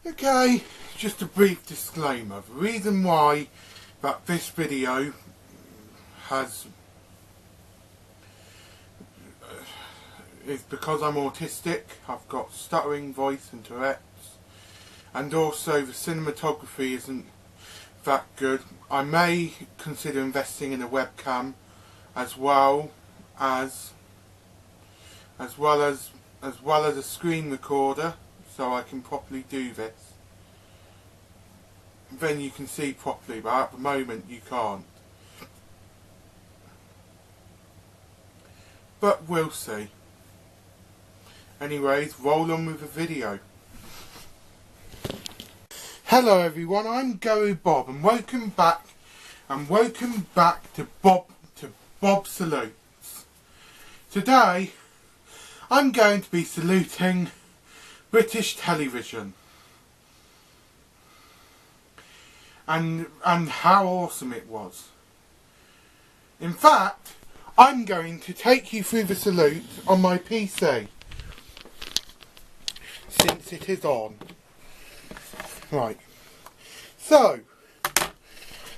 Okay, just a brief disclaimer. The reason why that this video has is because I'm autistic. I've got stuttering, voice and Tourette's, and also the cinematography isn't that good. I may consider investing in a webcam as well as a screen recorder, so I can properly do this. Then you can see properly, but at the moment you can't. But we'll see. Anyways, roll on with the video. Hello everyone, I'm Guru Bob, and welcome back to Bob Salutes. Today I'm going to be saluting British television and how awesome it was. In fact, I'm going to take you through the salute on my PC, since it is on. Right. So,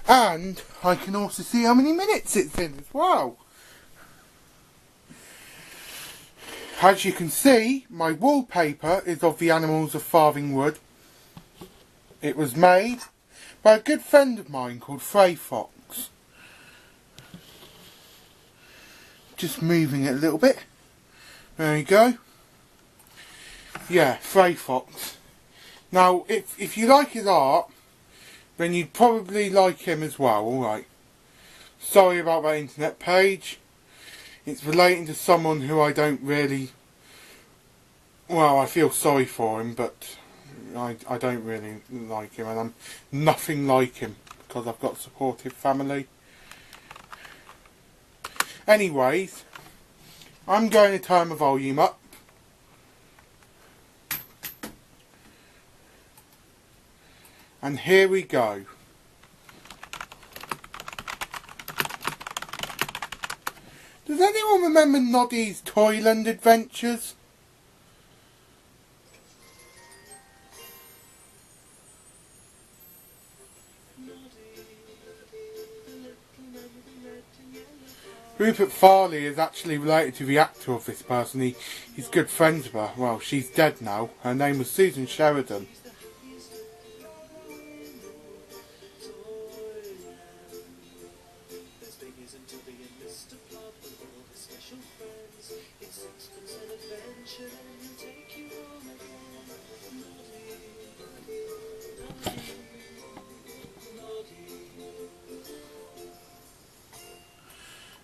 and I can also see how many minutes it's in as well. As you can see, my wallpaper is of the animals of Farthing Wood. It was made by a good friend of mine called Frey Fox. Just moving it a little bit. There you go. Yeah, Frey Fox. Now, if you like his art, then you'd probably like him as well, alright. Sorry about that internet page. It's relating to someone who I don't really... Well, I feel sorry for him, but I don't really like him, and I'm nothing like him, because I've got a supportive family. Anyways, I'm going to turn the volume up. And here we go. Does anyone remember Noddy's Toyland Adventures? Rupert Farley is actually related to the actor of this person. He's good friends with her. Well, she's dead now. Her name was Susan Sheridan.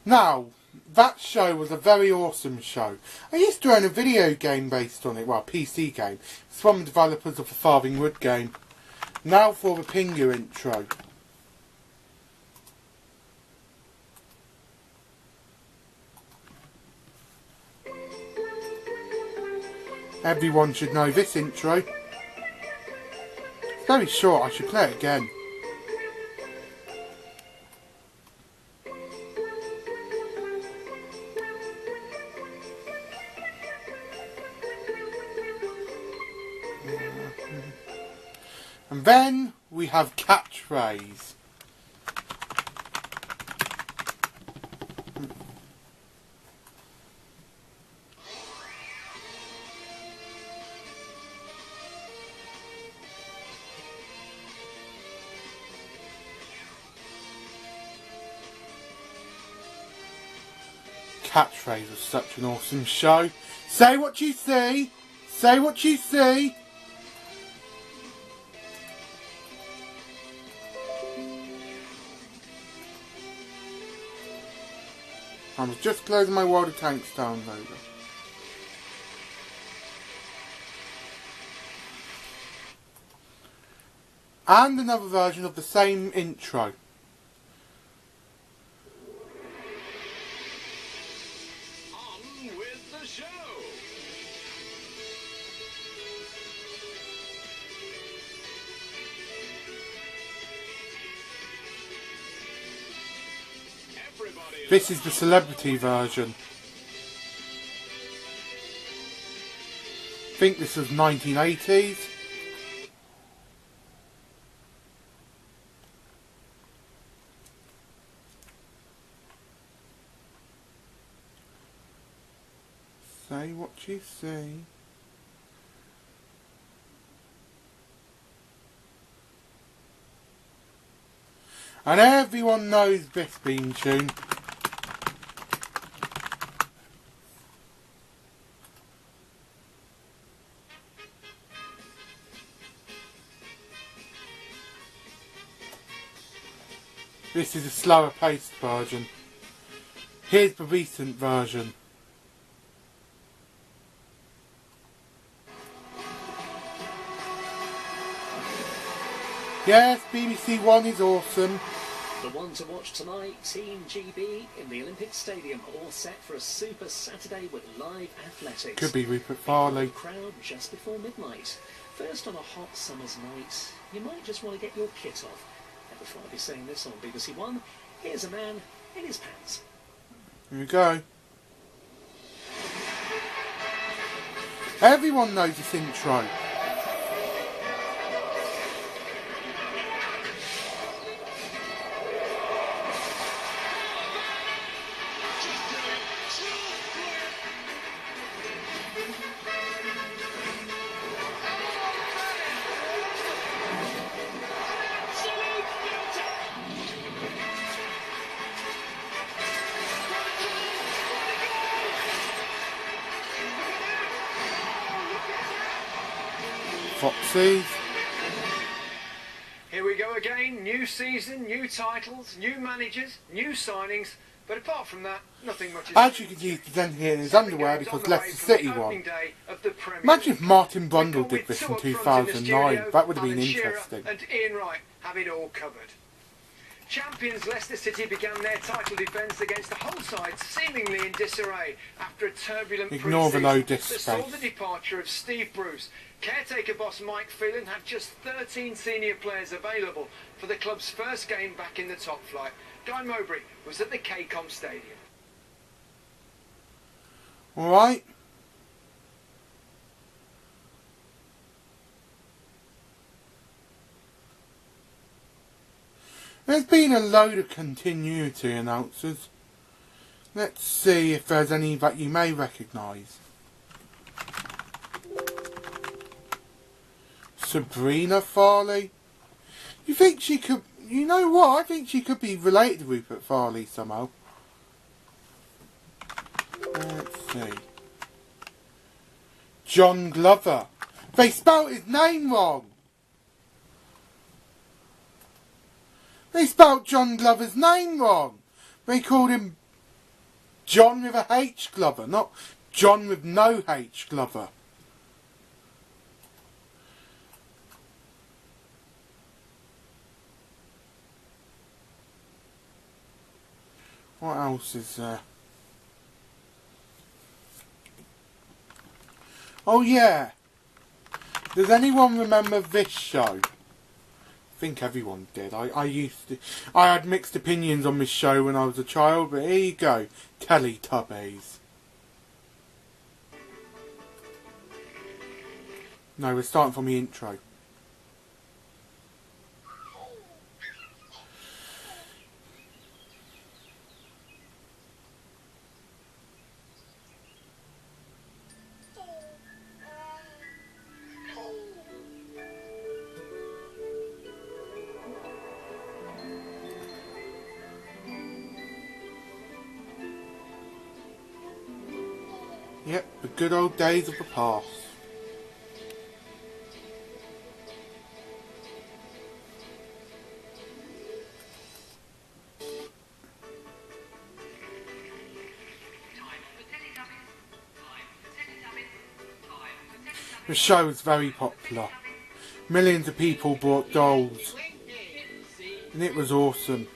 Now, that show was a very awesome show. I used to own a video game based on it, well, a PC game. It's from the developers of the Farthing Wood game. Now for the Pingu intro. Everyone should know this intro. It's very short, I should play it again. And then we have catchphrase. Catchphrase was such an awesome show. Say what you see. Say what you see. I was just closing my World of Tanks downloader. And another version of the same intro. On with the show. This is the celebrity version. I think this was 1980s. say what you see. And everyone knows this theme tune. This is a slower paced version. Here's the recent version. Yes, BBC One is awesome. The one to watch tonight, Team GB in the Olympic Stadium, all set for a super Saturday with live athletics. Could be Rupert Farley. Crowd just before midnight. First on a hot summer's night, you might just want to get your kit off. Never thought I'd be saying this on BBC One. Here's a man in his pants. Here we go. Everyone knows this intro. Foxes. Here we go again. New season, new titles, new managers, new signings. But apart from that, nothing much. As you can see, he's presenting here in his underwear because Leicester City won. Imagine if Martin Brundle did this in 2009. That would have been interesting. And Ian Wright have it all covered. Champions Leicester City began their title defence against the whole side seemingly in disarray after a turbulent Ignore the low disc that saw space. the departure of Steve Bruce. Caretaker boss Mike Phelan had just 13 senior players available for the club's first game back in the top flight. Guy Mowbray was at the KCOM Stadium. Alright. There's been a load of continuity announcers. Let's see if there's any that you may recognise. Sabrina Farley. You think she could... You know what? I think she could be related to Rupert Farley somehow. Let's see. John Glover. They spelt his name wrong. They spelt John Glover's name wrong. They called him John with a H Glover, not John with no H Glover. What else is there? Oh yeah. Does anyone remember this show? I think everyone did. I had mixed opinions on this show when I was a child, but here you go. Teletubbies. No, we're starting from the intro. Yep, the good old days of the past. The show was very popular. Millions of people bought dolls. And it was awesome.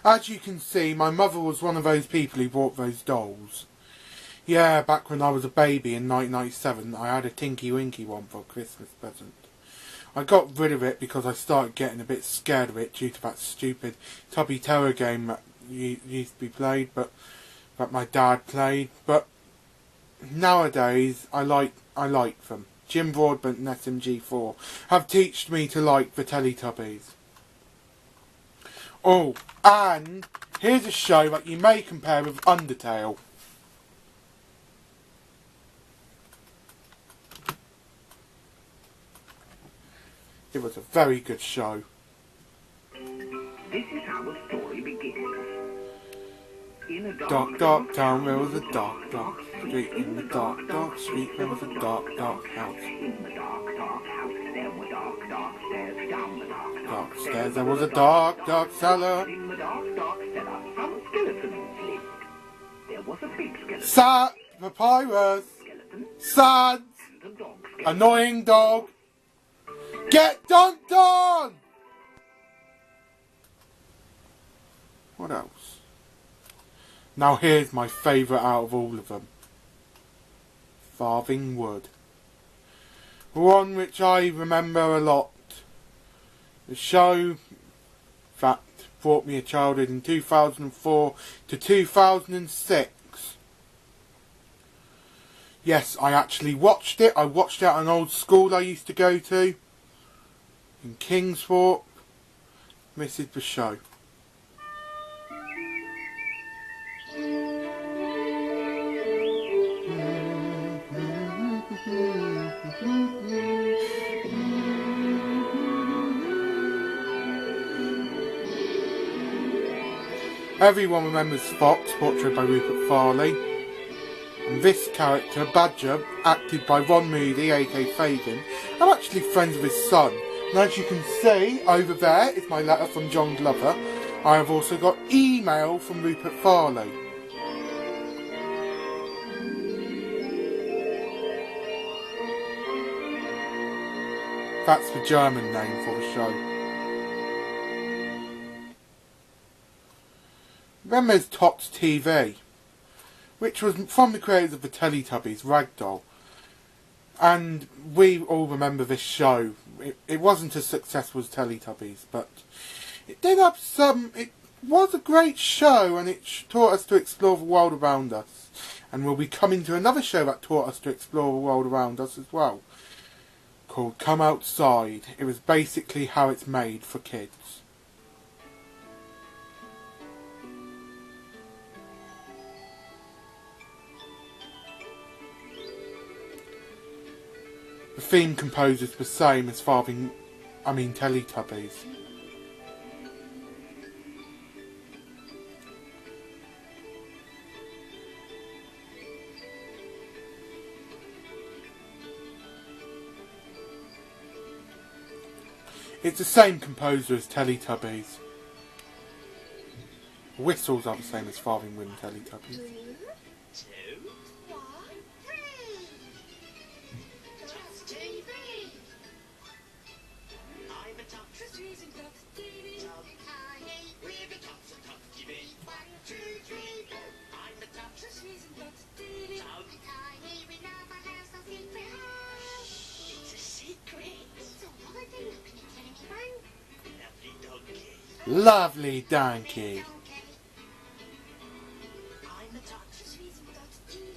As you can see, my mother was one of those people who bought those dolls. Yeah, back when I was a baby in 1997, I had a Tinky Winky one for a Christmas present. I got rid of it because I started getting a bit scared of it due to that stupid Tubby Terror game that used to be played, but that my dad played. But nowadays, I like them. Jim Broadbent and SMG4 have taught me to like the Teletubbies. Oh, and here's a show that you may compare with Undertale. It was a very good show. This is how the story begins. In a Dark, dark town, there was a dark, dark street. In the dark, dark street, there was a dark, dark house. In the dark, dark house, there were dark, dark stairs. Down the dark, Dark stairs, there was a dark, dark cellar. in the dark, dark cellar, some skeletons lived. There was a big skeleton. Sad papyrus. Skeleton Sad, and a dog skeleton. annoying dog. Get dunked on! What else? Now here's my favourite out of all of them. Farthing Wood. One which I remember a lot. The show that brought me a childhood in 2004 to 2006. Yes, I actually watched it. I watched it at an old school I used to go to in Kingsthorpe. This is the show. Everyone remembers Fox, portrayed by Rupert Farley. And this character, Badger, acted by Ron Moody, aka Fagin. I'm actually friends with his son. And as you can see, over there is my letter from John Glover. I have also got email from Rupert Farley. That's the German name for the show. Then there's Tots TV, which was from the creators of the Teletubbies, Ragdoll. And we all remember this show. It wasn't as successful as Teletubbies, but it did have some... It was a great show, and it taught us to explore the world around us. And we'll be coming to another show that taught us to explore the world around us as well, called Come Outside. It was basically how it's made for kids. The theme composer is the same as Teletubbies. It's the same composer as Teletubbies. Whistles are the same as Farthing Wood and Teletubbies. 2, 1, 3. Trust TV. I'm a top. Trust using Trust TV. We're the tops of Trust TV. 1, 2, 3, go. I'm the top. Trust using Trust TV. We love our house, our secret house. It's a secret. So what are they looking at anyone? Lovely donkey. Lovely donkey. I'm the top. Trust using Trust TV.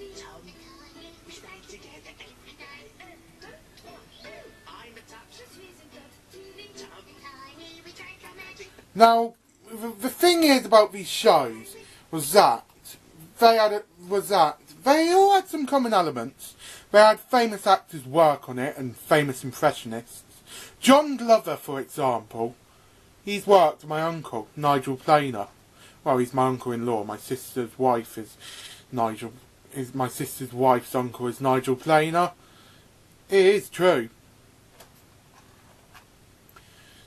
We stay together every day. I'm the top. Trust using Trust TV. We drink our magic. Now, the thing is about these shows was that they all had some common elements. They had famous actors work on it and famous impressionists. John Glover, for example, he's worked with my uncle, Nigel Planer. Well, he's my uncle-in-law. My sister's wife is my sister's wife's uncle is Nigel Planer. It is true.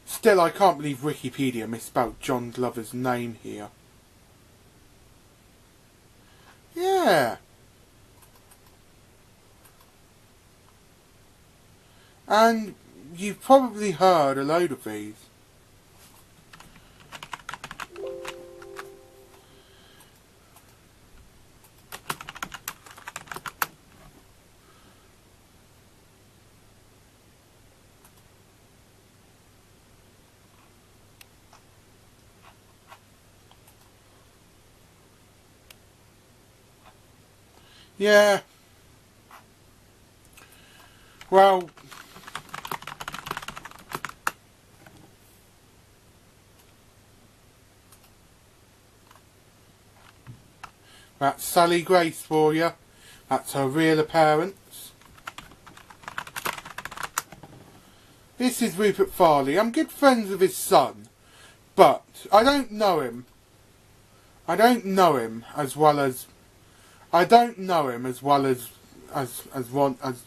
Still, I can't believe Wikipedia misspelled John Glover's name here. Yeah. And you've probably heard a load of these. Yeah. Well, That's Sally Grace for you. That's her real appearance. This is Rupert Farley. I'm good friends with his son, but I don't know him. I don't know him as well as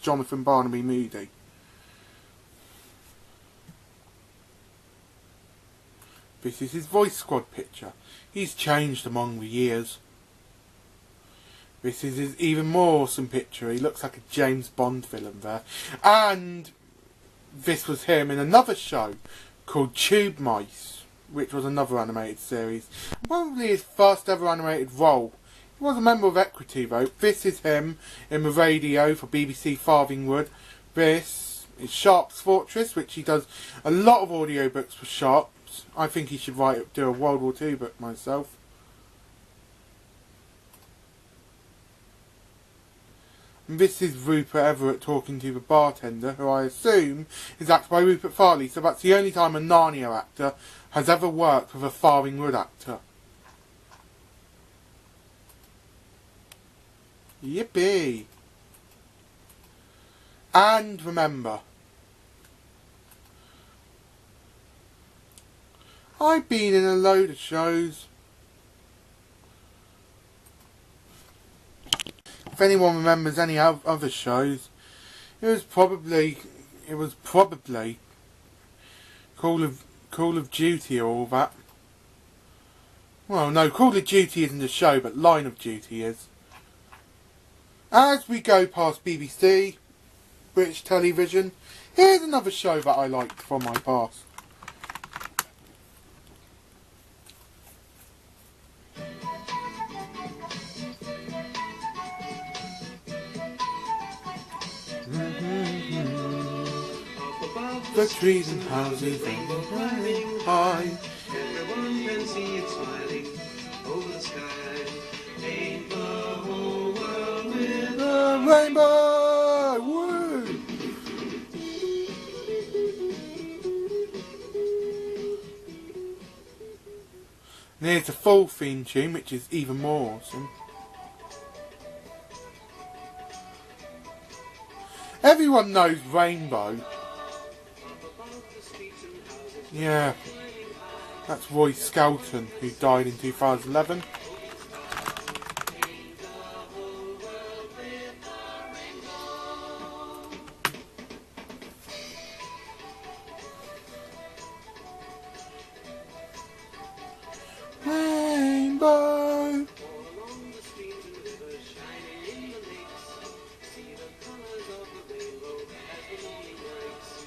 Jonathan Barnaby Moody. This is his Voice Squad picture. He's changed among the years. This is his even more awesome picture. He looks like a James Bond villain there. And this was him in another show called Tube Mice, which was another animated series. Probably his first ever animated role. He was a member of Equity though. This is him in the radio for BBC Farthingwood. This is Sharp's Fortress, which he does a lot of audiobooks for Sharps. I think he should do a World War II book myself. And this is Rupert Everett talking to the bartender, who I assume is acted by Rupert Farley. So that's the only time a Narnia actor has ever worked with a Farthingwood actor. Yippee! And remember, I've been in a load of shows. If anyone remembers any other shows, it was probably Call of Duty or all that. Well, no, Call of Duty isn't a show, but Line of Duty is. As we go past BBC, British television, here's another show that I liked from my past. The trees and houses and high. Everyone can see it smiling over the sky. Paint the whole world with a rainbow! Woo! And here's the full theme tune, which is even more awesome. Everyone knows Rainbow. Yeah, that's Roy Skelton, who died in 2011. Rainbow.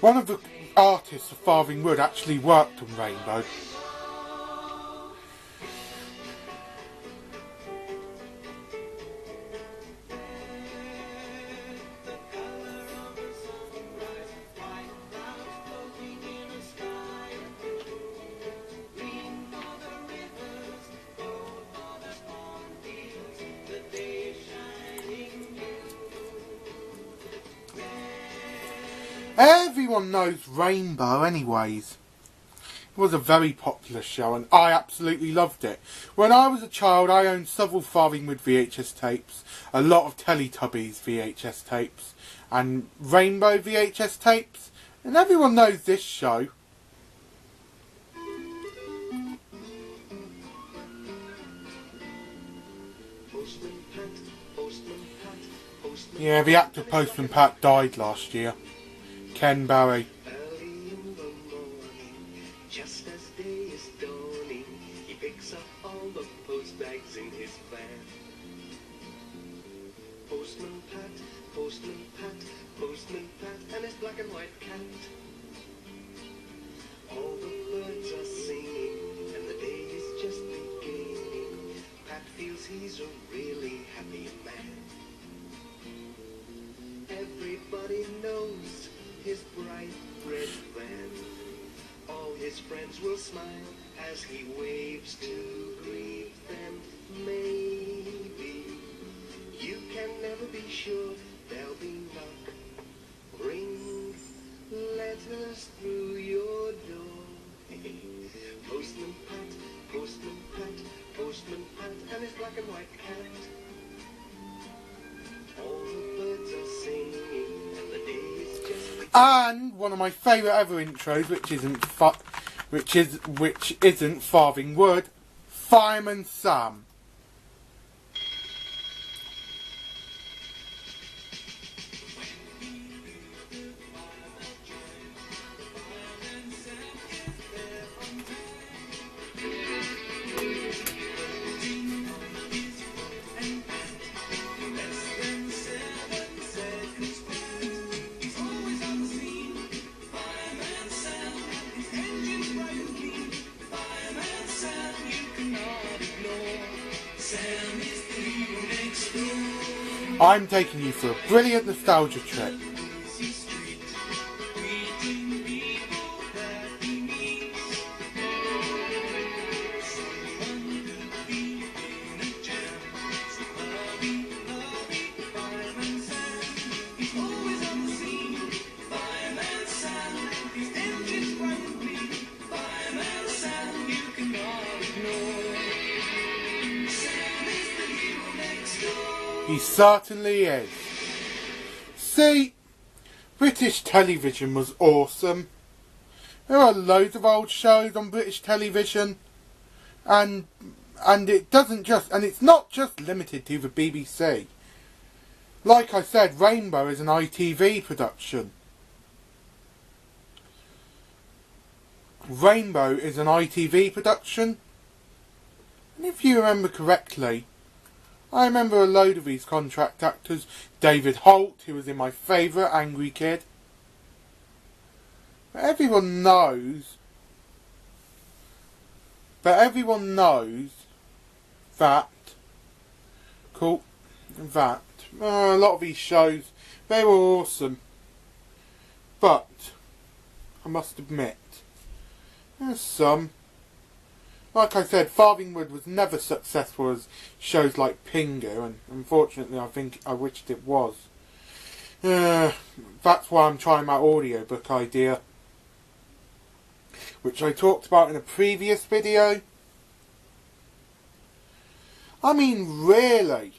One of the artists of Farthingwood actually worked on Rainbow. Everyone knows Rainbow anyways. It was a very popular show and I absolutely loved it. When I was a child I owned several Farthingwood VHS tapes, a lot of Teletubbies VHS tapes and Rainbow VHS tapes, and everyone knows this show. Yeah, the actor Postman Pat died last year. Ken Barry. early in the morning, just as day is dawning, he picks up all the post bags in his van. Postman Pat, Postman Pat, Postman Pat, and his black and white cat. All the birds are singing, and the day is just beginning. Pat feels he's a really happy man. Everybody knows his bright red van. All his friends will smile as he waves to greet them. Maybe you can never be sure there'll be luck. Bring letters through your door. Postman Pat, Postman Pat, Postman Pat, and his black and and white cat. All the birds are singing and the day is just beginning. And one of my favourite ever intros, which isn't Farthing Wood, Fireman Sam. I'm taking you for a brilliant nostalgia trip. He certainly is. See, British television was awesome. There are loads of old shows on British television, and it's not just limited to the BBC. Like I said, Rainbow is an ITV production. Rainbow is an ITV production, and if you remember correctly, I remember a load of these contract actors. David Holt, who was in my favourite Angry Kid. But everyone knows that a lot of these shows, they were awesome. But I must admit, there's some. Like I said, Farthing Wood was never successful as shows like Pingu, and unfortunately I wished it was. That's why I'm trying my audiobook idea, which I talked about in a previous video. I mean, really?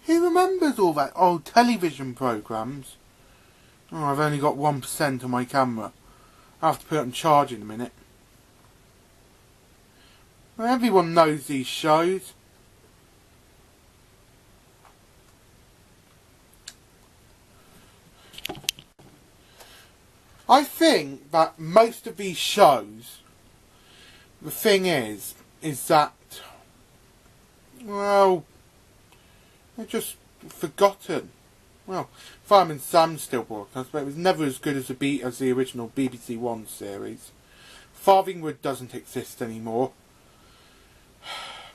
Who remembers all that old television programmes? Oh, I've only got 1% on my camera. I'll have to put it on charge in a minute. Well, everyone knows these shows. I think that most of these shows, the thing is that, well, they're just forgotten. Well, Fireman Sam still broadcast, but it was never as good as the original BBC One series. Farthing Wood doesn't exist anymore.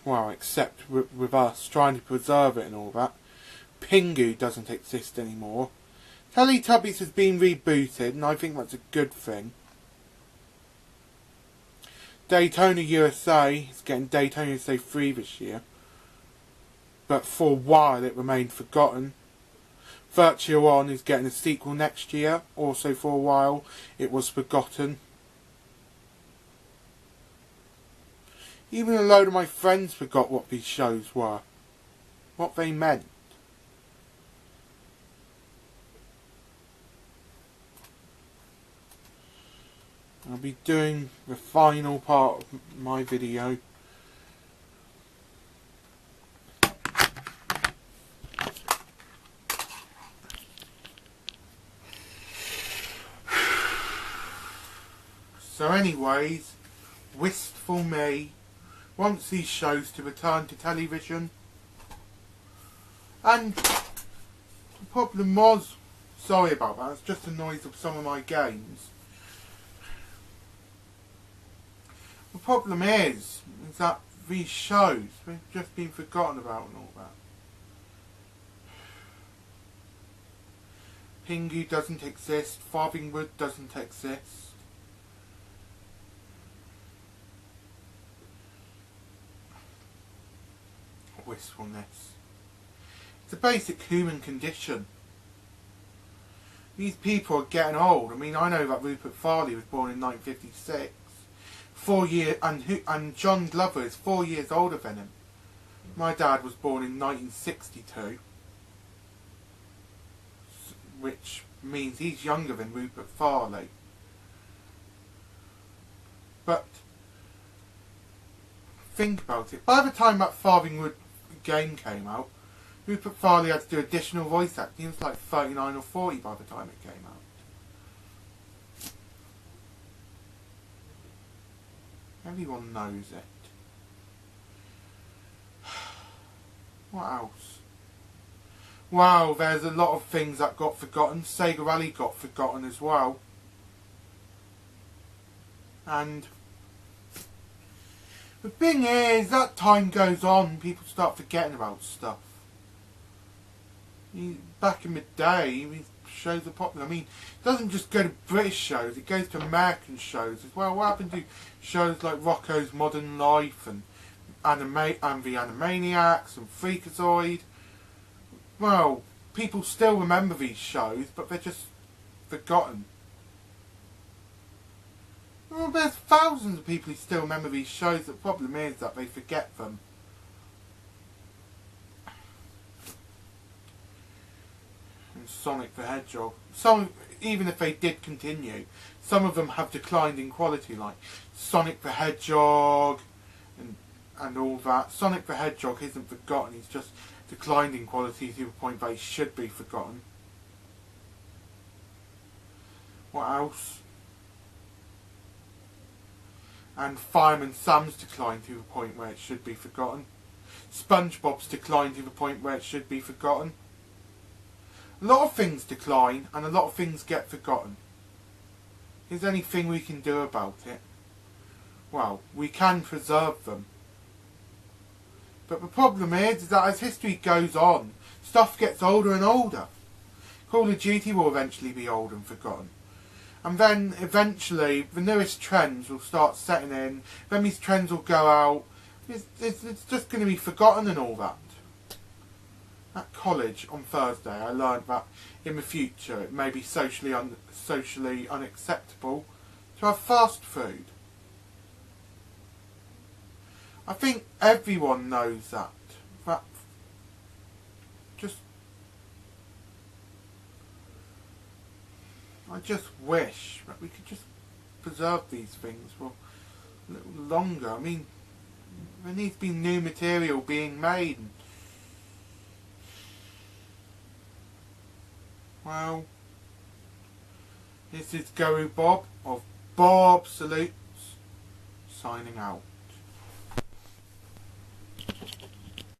Well, except with us trying to preserve it and all that. Pingu doesn't exist anymore. Teletubbies has been rebooted, and I think that's a good thing. Daytona USA is getting Daytona USA 3 this year. But for a while it remained forgotten. Virtua On is getting a sequel next year. Also for a while it was forgotten. Even a load of my friends forgot what these shows were. What they meant. I'll be doing the final part of my video. So anyways, wistful me wants these shows to return to television. And the problem was, sorry about that, it's just the noise of some of my games. The problem is that these shows have just been forgotten about and all that. Pingu doesn't exist, Farthing Wood doesn't exist. Wistfulness. It's a basic human condition. These people are getting old. I mean, I know that Rupert Farley was born in 1956. and John Glover is 4 years older than him. My dad was born in 1962, which means he's younger than Rupert Farley. But think about it. By the time that Farthingwood game came out, Rupert Farley had to do additional voice acting. He was like 39 or 40 by the time it came out. Everyone knows it. What else? Wow, there's a lot of things that got forgotten. Sega Rally got forgotten as well. And the thing is, that time goes on, people start forgetting about stuff. Back in the day, shows are popular. I mean, it doesn't just go to British shows, it goes to American shows as well. What happened to shows like Rocko's Modern Life and the Animaniacs and Freakazoid? Well, people still remember these shows, but they're just forgotten. Well, there's thousands of people who still remember these shows. The problem is that they forget them. And Sonic the Hedgehog. Even if they did continue, some of them have declined in quality, like Sonic the Hedgehog and all that. Sonic the Hedgehog isn't forgotten, he's just declined in quality to the point that he should be forgotten. What else? And Fireman Sam's declined to the point where it should be forgotten. SpongeBob's declined to the point where it should be forgotten. A lot of things decline and a lot of things get forgotten. Is there anything we can do about it? Well, we can preserve them. But the problem is that as history goes on, stuff gets older and older. Call of Duty will eventually be old and forgotten. And then eventually the newest trends will start setting in, then these trends will go out, it's just going to be forgotten and all that. At college on Thursday I learned that in the future it may be socially unacceptable to have fast food. I think everyone knows that. I just wish that we could just preserve these things for a little longer. I mean, there needs to be new material being made. Well, this is Guru Bob of Bob Salutes, signing out.